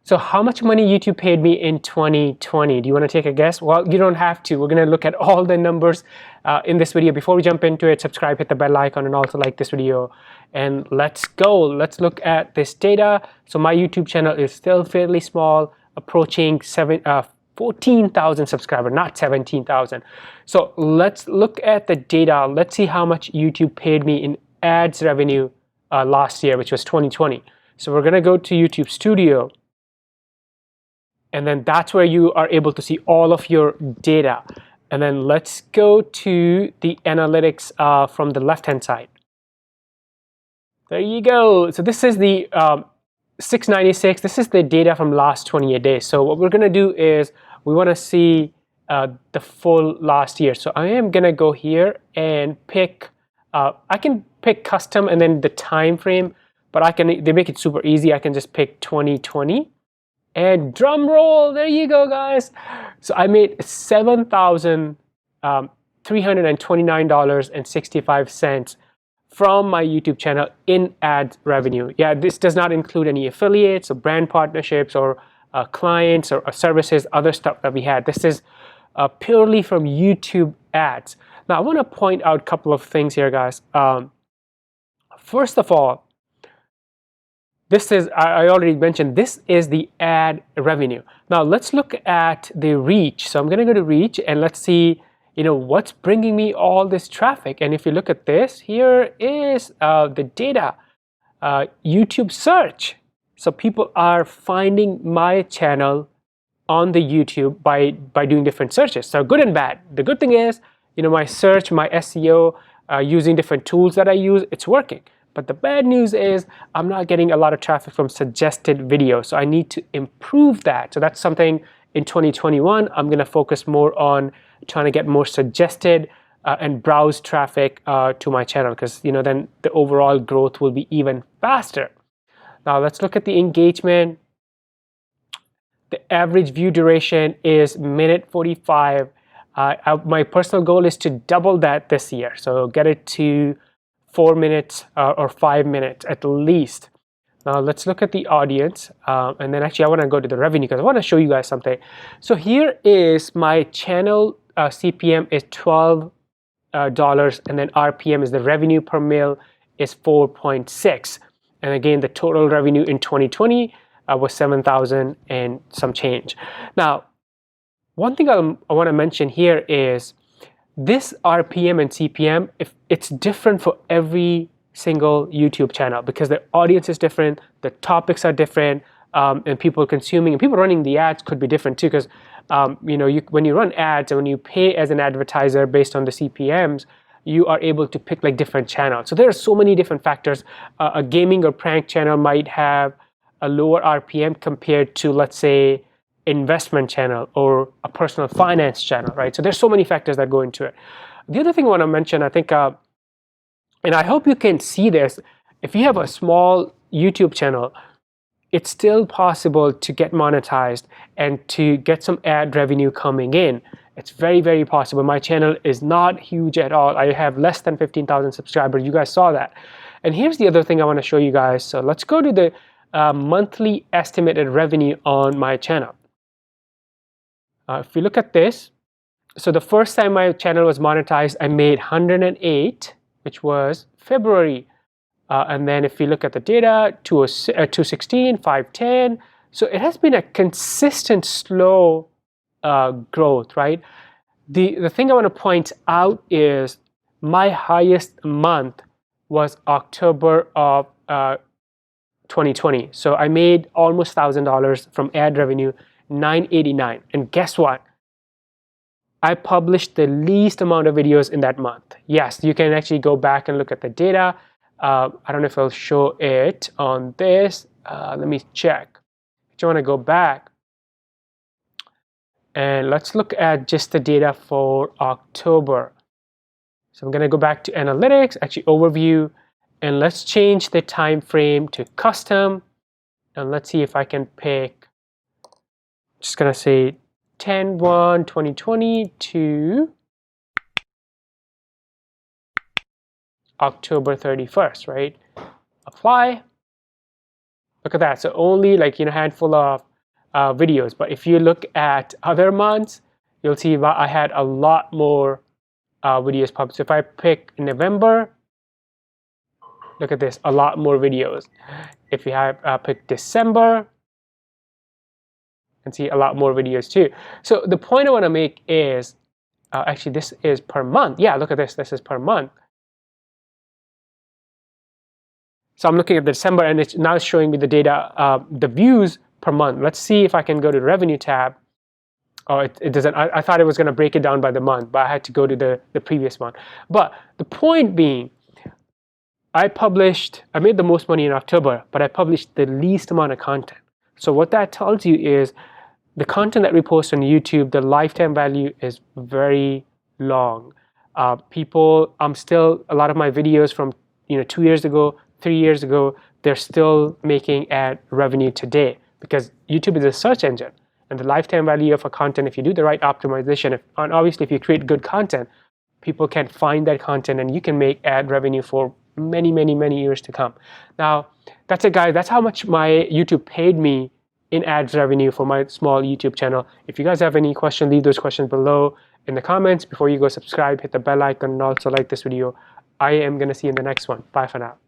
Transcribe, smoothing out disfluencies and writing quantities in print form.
So how much money YouTube paid me in 2020? Do you want to take a guess? Well, you don't have to. We're going to look at all the numbers in this video. Before we jump into it, subscribe, hit the bell icon, and also like this video. And let's go. Let's look at this data. So my YouTube channel is still fairly small, approaching 14,000 subscribers, not 17,000. So let's look at the data. Let's see how much YouTube paid me in ads revenue last year, which was 2020. So we're going to go to YouTube Studio. And then that's where you are able to see all of your data. And then let's go to the analytics from the left-hand side. There you go. So this is the 696. This is the data from last 28 days. So what we're going to do is we want to see the full last year. So I am going to go here and pick, I can pick custom and then the time frame, but they make it super easy. I can just pick 2020. And drum roll, there you go, guys. So I made $7,329.65 from my YouTube channel in ad revenue. Yeah, this does not include any affiliates or brand partnerships or clients or services, other stuff that we had. This is purely from YouTube ads. Now, I want to point out a couple of things here, guys. First of all, this is, I already mentioned, this is the ad revenue. Now let's look at the reach. So I'm going to go to reach and let's see, what's bringing me all this traffic. And if you look at this, here is the data, YouTube search. So people are finding my channel on the YouTube by doing different searches. So good and bad. The good thing is, my search, my SEO, using different tools that I use, it's working. But the bad news is I'm not getting a lot of traffic from suggested videos. So I need to improve that. So that's something in 2021, I'm going to focus more on trying to get more suggested and browse traffic to my channel, because then the overall growth will be even faster. Now let's look at the engagement. The average view duration is minute 45. My personal goal is to double that this year. So get it to 4 minutes or 5 minutes at least. Now let's look at the audience, and then actually I want to go to the revenue because I want to show you guys something. So here is my channel CPM is $12, and then RPM is the revenue per mil is 4.6. And again, the total revenue in 2020 was 7,000 and some change. Now, one thing I want to mention here is this RPM and CPM, if it's different for every single YouTube channel because the audience is different, the topics are different, and people consuming and people running the ads could be different too. Because when you run ads and when you pay as an advertiser based on the CPMs, you are able to pick like different channels. So there are so many different factors. A gaming or prank channel might have a lower RPM compared to, let's say, investment channel or a personal finance channel, right? So there's so many factors that go into it. The other thing I want to mention, I think, and I hope you can see this, if you have a small YouTube channel, it's still possible to get monetized and to get some ad revenue coming in. It's very, very possible. My channel is not huge at all. I have less than 15,000 subscribers. You guys saw that. And here's the other thing I want to show you guys. So let's go to the monthly estimated revenue on my channel. If you look at this, so the first time my channel was monetized, I made 108, which was February. And then if you look at the data, 216, 510. So it has been a consistent slow growth, right? The thing I want to point out is my highest month was October of 2020. So I made almost $1,000 from ad revenue, $989. And guess what? I published the least amount of videos in that month. Yes, you can actually go back and look at the data. I don't know if I'll show it on this. Let me check. I want to go back. And let's look at just the data for October. So I'm going to go back to analytics, actually overview, and let's change the time frame to custom. And let's see if I can pick, just going to say 10/1/2020 to October 31st, right? Apply. Look at that. So only like, handful of videos. But if you look at other months, you'll see that I had a lot more videos published. So if I pick November, look at this, a lot more videos. If you have pick December, and see a lot more videos too. So the point I want to make is, actually this is per month. Yeah, look at this, this is per month. So I'm looking at December, and it's now showing me the data, the views per month. Let's see if I can go to the revenue tab. Oh, it doesn't. I thought it was going to break it down by the month, but I had to go to the previous month. But the point being, I made the most money in October, but I published the least amount of content. So what that tells you is the content that we post on YouTube, the lifetime value is very long. A lot of my videos from 2 years ago, 3 years ago, they're still making ad revenue today because YouTube is a search engine. And the lifetime value of a content, if you do the right optimization, and obviously if you create good content, people can find that content and you can make ad revenue for many, many, many years to come. Now, that's it, guys. That's how much my YouTube paid me in ads revenue for my small YouTube channel. If you guys have any questions, leave those questions below in the comments. Before you go, subscribe, hit the bell icon, and also like this video. I am going to see you in the next one. Bye for now.